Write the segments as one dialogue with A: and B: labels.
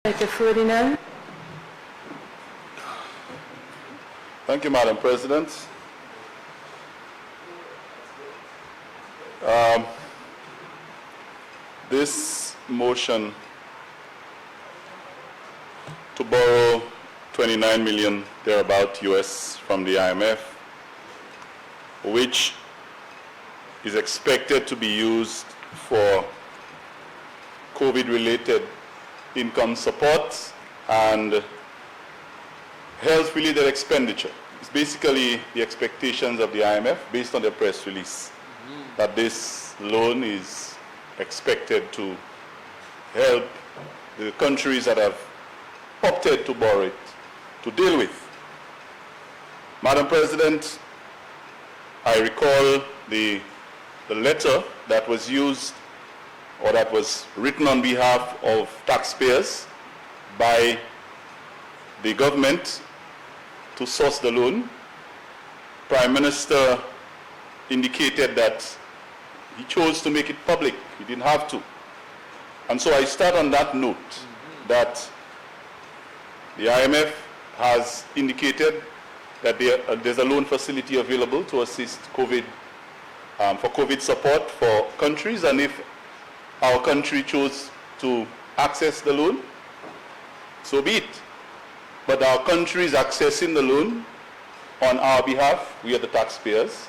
A: Senator Ferdinand.
B: Thank you, Madam President. This motion to borrow 29 million thereabout US from the IMF, which is expected to be used for COVID-related income support and health-related expenditure. It's basically the expectations of the IMF based on their press release that this loan is expected to help the countries that have opted to borrow it to deal with. Madam President, I recall the letter that was used or that was written on behalf of taxpayers by the government to source the loan. Prime Minister indicated that he chose to make it public. He didn't have to. And so I start on that note that the IMF has indicated that there's a loan facility available to assist COVID, for COVID support for countries, and if our country chose to access the loan, so be it. But our country is accessing the loan on our behalf, we are the taxpayers,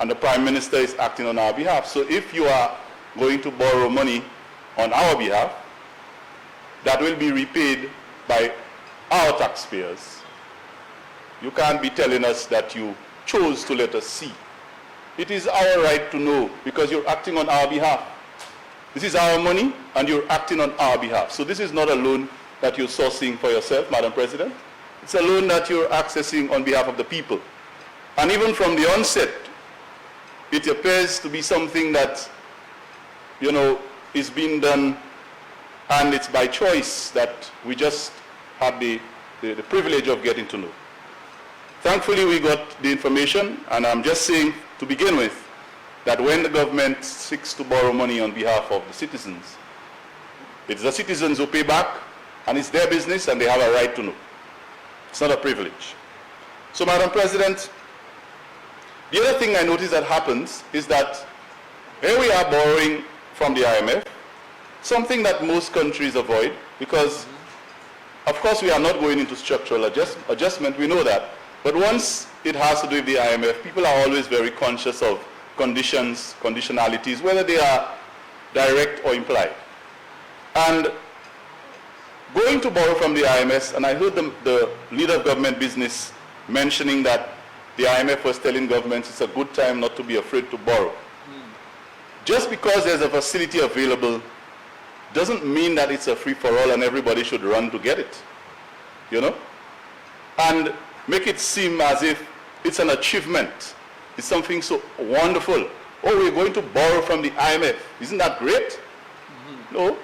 B: and the Prime Minister is acting on our behalf. So if you are going to borrow money on our behalf, that will be repaid by our taxpayers. You can't be telling us that you chose to let us see. It is our right to know because you're acting on our behalf. This is our money and you're acting on our behalf. So this is not a loan that you're sourcing for yourself, Madam President. It's a loan that you're accessing on behalf of the people. And even from the onset, it appears to be something that, you know, is being done, and it's by choice that we just had the privilege of getting to know. Thankfully, we got the information, and I'm just saying to begin with that when the government seeks to borrow money on behalf of the citizens, it's the citizens who pay back, and it's their business, and they have a right to know. It's not a privilege. So, Madam President, the other thing I notice that happens is that here we are borrowing from the IMF, something that most countries avoid because, of course, we are not going into structural adjustment, we know that. But once it has to do with the IMF, people are always very conscious of conditions, conditionalities, whether they are direct or implied. And going to borrow from the IMF, and I heard the leader of government business mentioning that the IMF was telling governments it's a good time not to be afraid to borrow. Just because there's a facility available doesn't mean that it's a free-for-all and everybody should run to get it, you know? And make it seem as if it's an achievement. It's something so wonderful. Oh, we're going to borrow from the IMF. Isn't that great? No.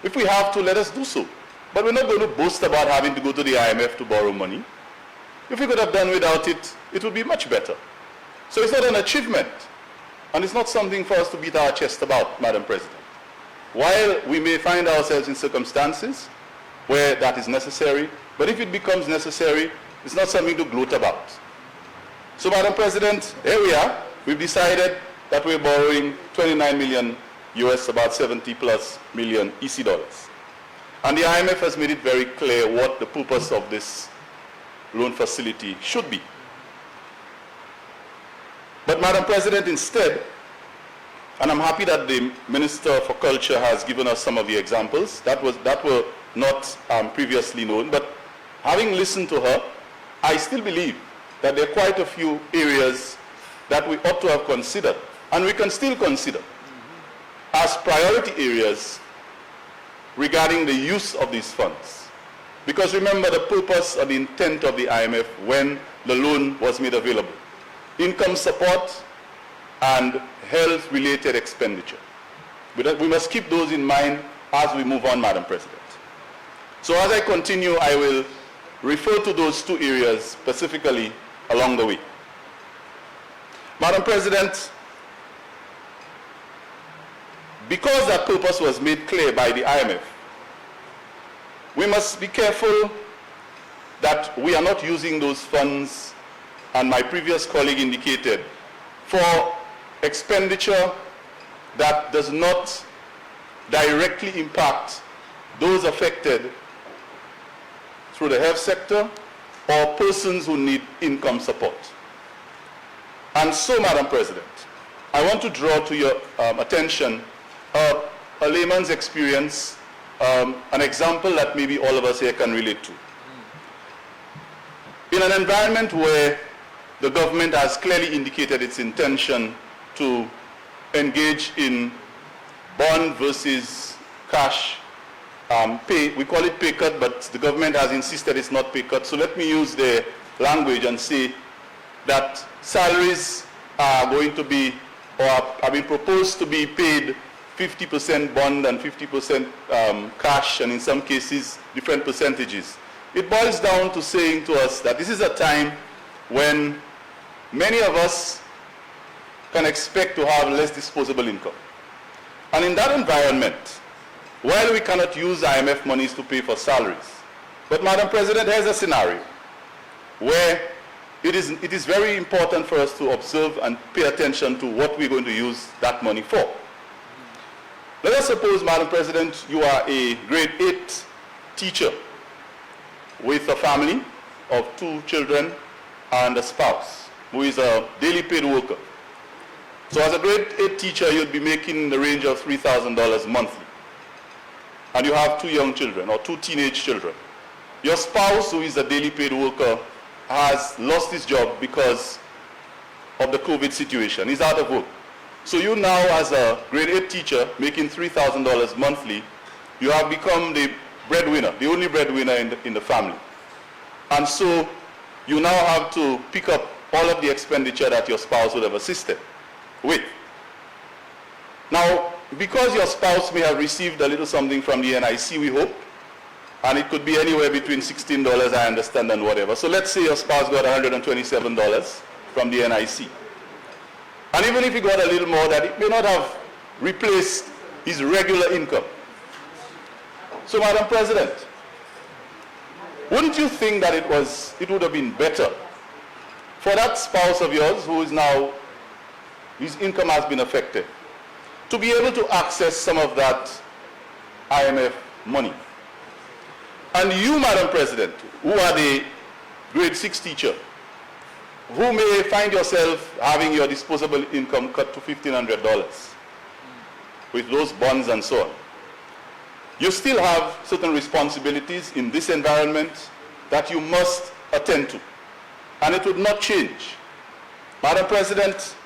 B: If we have to, let us do so. But we're not going to boast about having to go to the IMF to borrow money. If we could have done without it, it would be much better. So it's not an achievement. And it's not something for us to beat our chest about, Madam President. While we may find ourselves in circumstances where that is necessary, but if it becomes necessary, it's not something to gloat about. So, Madam President, here we are. We've decided that we're borrowing 29 million US, about 70 plus million EC dollars. And the IMF has made it very clear what the purpose of this loan facility should be. But, Madam President, instead, and I'm happy that the Minister for Culture has given us some of the examples that were not previously known, but having listened to her, I still believe that there are quite a few areas that we ought to have considered, and we can still consider as priority areas regarding the use of these funds. Because remember the purpose and the intent of the IMF when the loan was made available: income support and health-related expenditure. We must keep those in mind as we move on, Madam President. So as I continue, I will refer to those two areas specifically along the way. Madam President, because that purpose was made clear by the IMF, we must be careful that we are not using those funds, and my previous colleague indicated, for expenditure that does not directly impact those affected through the health sector or persons who need income support. And so, Madam President, I want to draw to your attention a layman's experience, an example that maybe all of us here can relate to. In an environment where the government has clearly indicated its intention to engage in bond versus cash pay, we call it pay cut, but the government has insisted it's not pay cut. So let me use the language and say that salaries are going to be, or are being proposed to be paid 50% bond and 50% cash, and in some cases different percentages. It boils down to saying to us that this is a time when many of us can expect to have less disposable income. And in that environment, while we cannot use IMF monies to pay for salaries, but Madam President, here's a scenario where it is very important for us to observe and pay attention to what we're going to use that money for. Let us suppose, Madam President, you are a grade 8 teacher with a family of 2 children and a spouse who is a daily paid worker. So as a grade 8 teacher, you'd be making in the range of $3,000 monthly. And you have 2 young children or 2 teenage children. Your spouse, who is a daily paid worker, has lost his job because of the COVID situation. He's out of work. So you now, as a grade 8 teacher making $3,000 monthly, you have become the breadwinner, the only breadwinner in the family. And so you now have to pick up all of the expenditure that your spouse would have assisted with. Now, because your spouse may have received a little something from the NIC, we hope, and it could be anywhere between $16, I understand, and whatever. So let's say your spouse got $127 from the NIC. And even if he got a little more, that it may not have replaced his regular income. So, Madam President, wouldn't you think that it would have been better for that spouse of yours who is now, his income has been affected, to be able to access some of that IMF money? And you, Madam President, who are the grade 6 teacher, who may find yourself having your disposable income cut to $1,500 with those bonds and so on, you still have certain responsibilities in this environment that you must attend to. And it would not change. Madam President,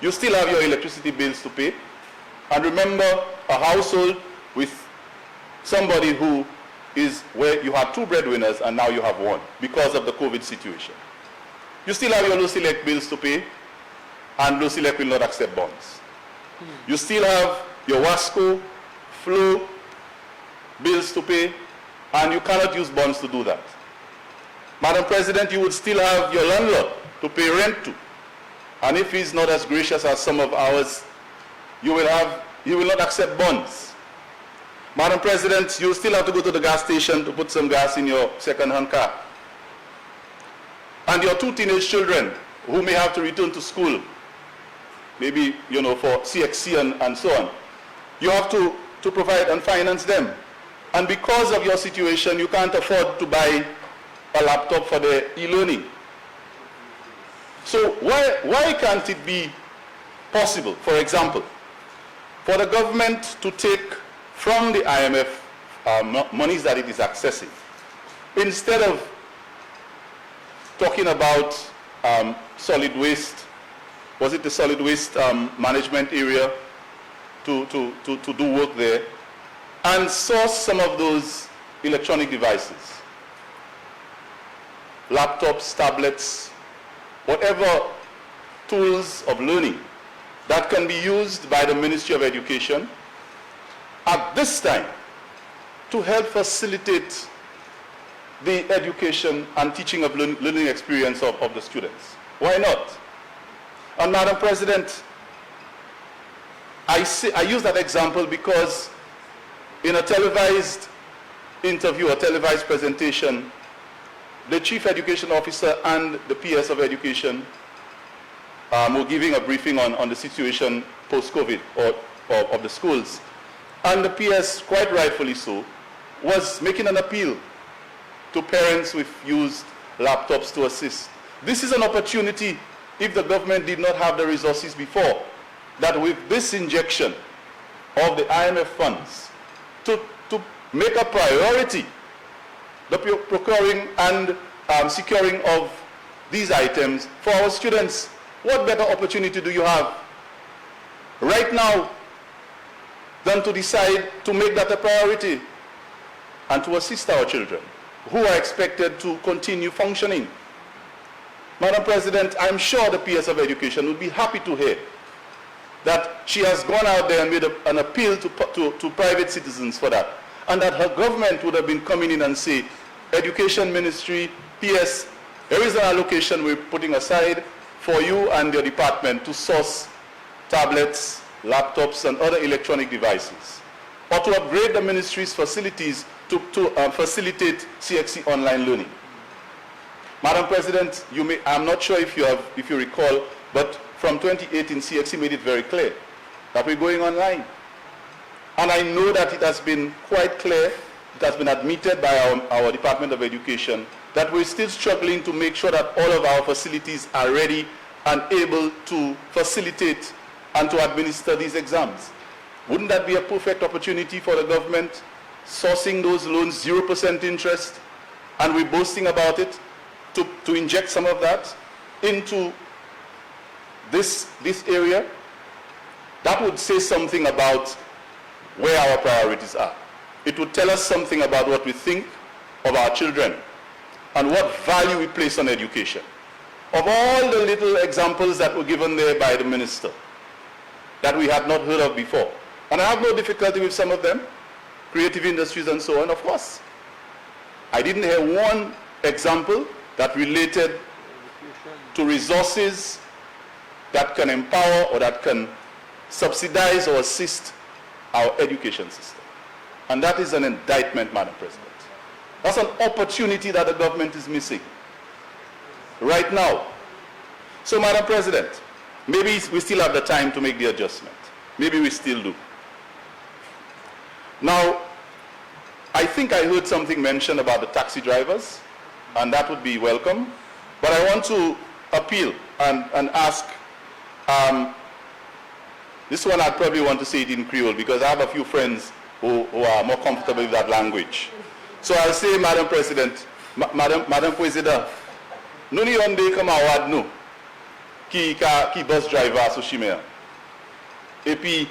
B: you still have your electricity bills to pay. And remember, a household with somebody who is where you had 2 breadwinners and now you have 1 because of the COVID situation. You still have your LOSILEC bills to pay, and LOSILEC will not accept bonds. You still have your WASCO, FLO bills to pay, and you cannot use bonds to do that. Madam President, you would still have your landlord to pay rent to. And if he's not as gracious as some of ours, he will not accept bonds. Madam President, you still have to go to the gas station to put some gas in your second-hand car. And your 2 teenage children who may have to return to school, maybe, for CXC and so on, you have to provide and finance them. And because of your situation, you can't afford to buy a laptop for the e-learning. So why can't it be possible, for example, for the government to take from the IMF monies that it is accessing, instead of talking about solid waste, was it the solid waste management area, to do work there, and source some of those electronic devices, laptops, tablets, whatever tools of learning that can be used by the Ministry of Education at this time to help facilitate the education and teaching of learning experience of the students. Why not? And Madam President, I use that example because in a televised interview or televised presentation, the Chief Education Officer and the PS of Education were giving a briefing on the situation post-COVID or of the schools. And the PS, quite rightfully so, was making an appeal to parents with used laptops to assist. This is an opportunity, if the government did not have the resources before, that with this injection of the IMF funds, to make a priority the procuring and securing of these items for our students. What better opportunity do you have right now than to decide to make that a priority and to assist our children who are expected to continue functioning? Madam President, I'm sure the PS of Education would be happy to hear that she has gone out there and made an appeal to private citizens for that, and that her government would have been coming in and say, Education Ministry, PS, there is an allocation we're putting aside for you and your department to source tablets, laptops, and other electronic devices, or to upgrade the ministry's facilities to facilitate CXC online learning. Madam President, I'm not sure if you recall, but from 2018, CXC made it very clear that we're going online. And I know that it has been quite clear, it has been admitted by our Department of Education, that we're still struggling to make sure that all of our facilities are ready and able to facilitate and to administer these exams. Wouldn't that be a perfect opportunity for the government, sourcing those loans 0% interest, and we're boasting about it, to inject some of that into this area? That would say something about where our priorities are. It would tell us something about what we think of our children and what value we place on education. Of all the little examples that were given there by the minister that we had not heard of before, and I have no difficulty with some of them, creative industries and so on, of course. I didn't hear one example that related to resources that can empower or that can subsidize or assist our education system. And that is an indictment, Madam President. That's an opportunity that the government is missing right now. So, Madam President, maybe we still have the time to make the adjustment. Maybe we still do. Now, I think I heard something mentioned about the taxi drivers, and that would be welcome. But I want to appeal and ask, this one I'd probably want to say it in Creole because I have a few friends who are more comfortable with that language. So I'll say, Madam President, Madam President, nous n'y avons des camarades nous qui bus driver sous chimère. Et puis,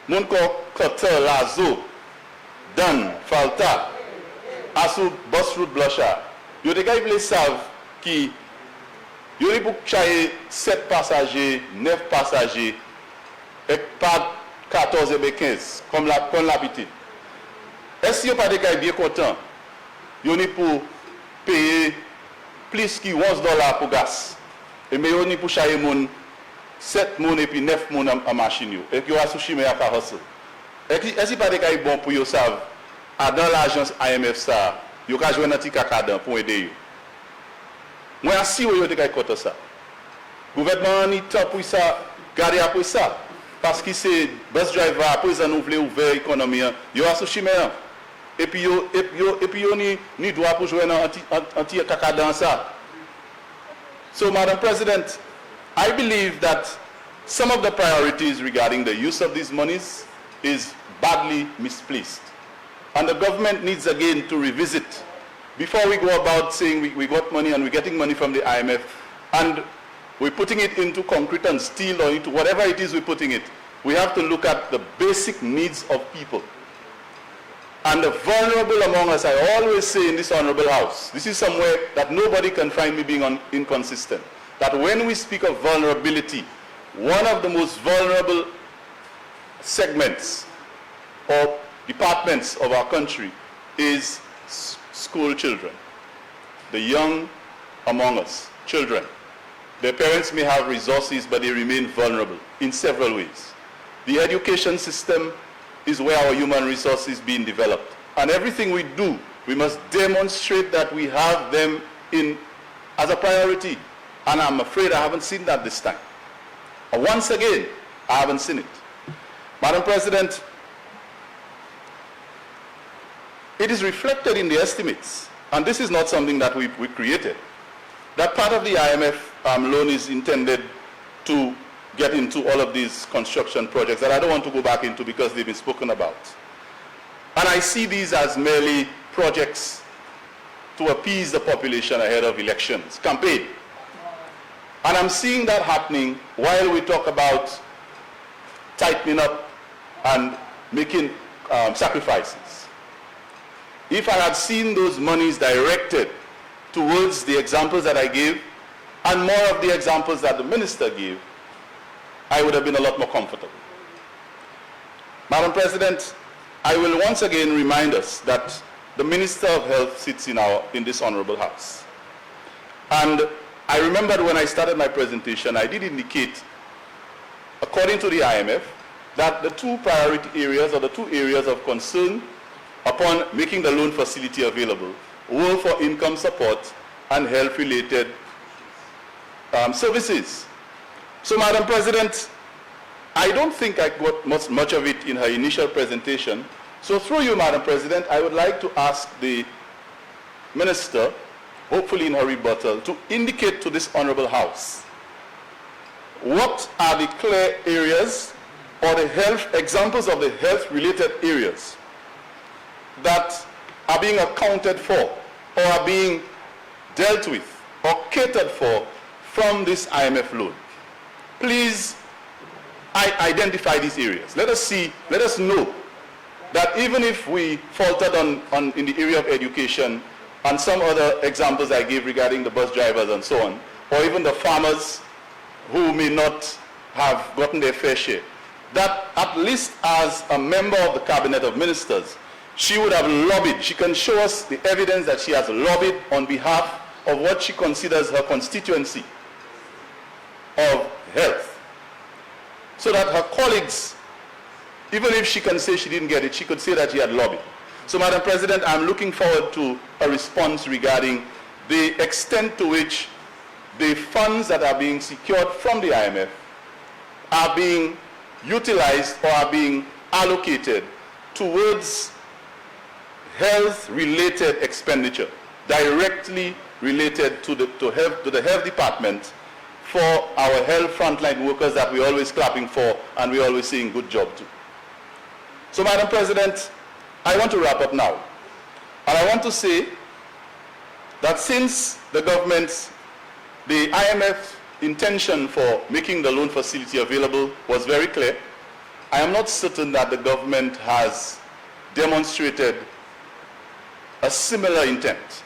B: mon cocktail lazo, dan, falta, asu bus route blanchard. Yo te gars ils savent qui yo li pour chayer 7 passagers, 9 passagers et pas 14 et 15 comme l'habitude. Est-ce que yo pas de gars bien content? Yo ni pour payer plus que $11 pour gaz. Et mais yo ni pour chayer moun 7 moun et puis 9 moun en machine yo. Et yo a sous chimé à carrosse. Est-ce que pas de gars bon pour yo savent dans l'agence IMF ça yo ka jouer nan ti kakadan pour aider yo. Moi assi yo te kay kote ça. Gouvernement ni temps pour ça, garder après ça parce que c'est bus driver après en ouvrir économie, yo a sous chimé. Et puis yo ni droit pour jouer nan anti kakadan ça. So, Madam President, I believe that some of the priorities regarding the use of these monies is badly misplaced. And the government needs again to revisit, before we go about saying we got money and we're getting money from the IMF, and we're putting it into concrete and steel or into whatever it is we're putting it, we have to look at the basic needs of people. And the vulnerable among us, I always say in this honorable house, this is somewhere that nobody can find me being inconsistent, that when we speak of vulnerability, one of the most vulnerable segments or departments of our country is school children, the young among us, children. Their parents may have resources, but they remain vulnerable in several ways. The education system is where our human resources being developed. And everything we do We must demonstrate that we have them as a priority. And I'm afraid I haven't seen that this time. Once again, I haven't seen it. Madam President, it is reflected in the estimates, and this is not something that we created, that part of the IMF loan is intended to get into all of these construction projects that I don't want to go back into because they've been spoken about. And I see these as merely projects to appease the population ahead of elections, campaign. And I'm seeing that happening while we talk about tightening up and making sacrifices. If I had seen those monies directed towards the examples that I gave and more of the examples that the minister gave, I would have been a lot more comfortable. Madam President, I will once again remind us that the Minister of Health sits in this honorable house. And I remembered when I started my presentation, I did indicate, according to the IMF, that the two priority areas or the two areas of concern upon making the loan facility available were for income support and health-related services. So, Madam President, I don't think I got much of it in her initial presentation. So through you, Madam President, I would like to ask the Minister, hopefully in her rebuttal, to indicate to this Honorable House what are the clear areas or the examples of the health-related areas that are being accounted for or are being dealt with or catered for from this IMF loan. Please identify these areas. Let us know that even if we faltered in the area of education and some other examples I gave regarding the bus drivers and so on, or even the farmers who may not have gotten their fair share, that at least as a member of the Cabinet of Ministers, she would have lobbied. She can show us the evidence that she has lobbied on behalf of what she considers her constituency of health, so that her colleagues, even if she can say she didn't get it, she could say that she had lobbied. So, Madam President, I'm looking forward to a response regarding the extent to which the funds that are being secured from the IMF are being utilized or are being allocated towards health-related expenditure, directly related to the health department for our health frontline workers that we're always clapping for and we're always saying good job to. So, Madam President, I want to wrap up now. And I want to say that since the IMF intention for making the loan facility available was very clear, I am not certain that the government has demonstrated a similar intent.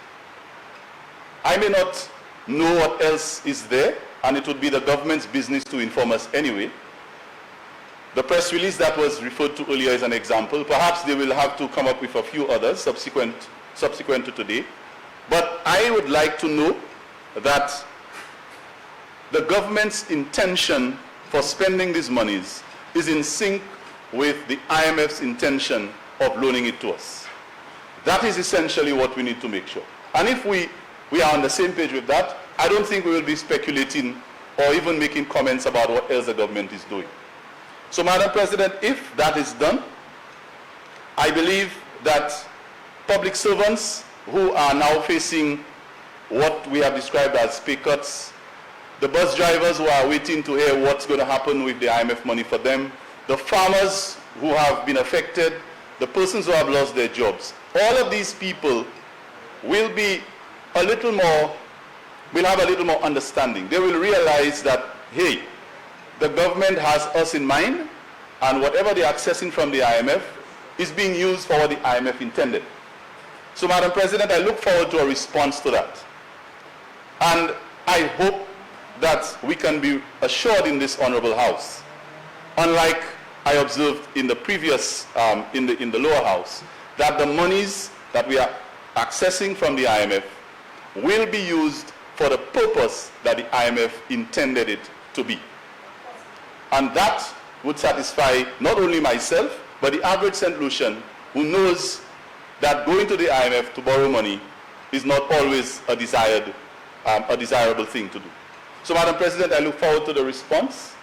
B: I may not know what else is there, and it would be the government's business to inform us anyway. The press release that was referred to earlier is an example. Perhaps they will have to come up with a few others subsequent to today. But I would like to know that the government's intention for spending these monies is in sync with the IMF's intention of loaning it to us. That is essentially what we need to make sure. And if we are on the same page with that, I don't think we will be speculating or even making comments about what else the government is doing. So, Madam President, if that is done, I believe that public servants who are now facing what we have described as pay cuts, the bus drivers who are waiting to hear what's going to happen with the IMF money for them, the farmers who have been affected, the persons who have lost their jobs, all of these people will have a little more understanding. They will realize that, hey, the government has us in mind, and whatever they're accessing from the IMF is being used for what the IMF intended. So, Madam President, I look forward to a response to that. And I hope that we can be assured in this honorable house, unlike I observed in the previous, in the lower house, that the monies that we are accessing from the IMF will be used for the purpose that the IMF intended it to be. And that would satisfy not only myself, but the average St. Lucian who knows that going to the IMF to borrow money is not always a desirable thing to do. So, Madam President, I look forward to the response,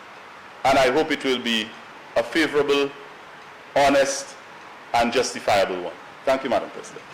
B: and I hope it will be a favorable, honest, and justifiable one. Thank you, Madam President.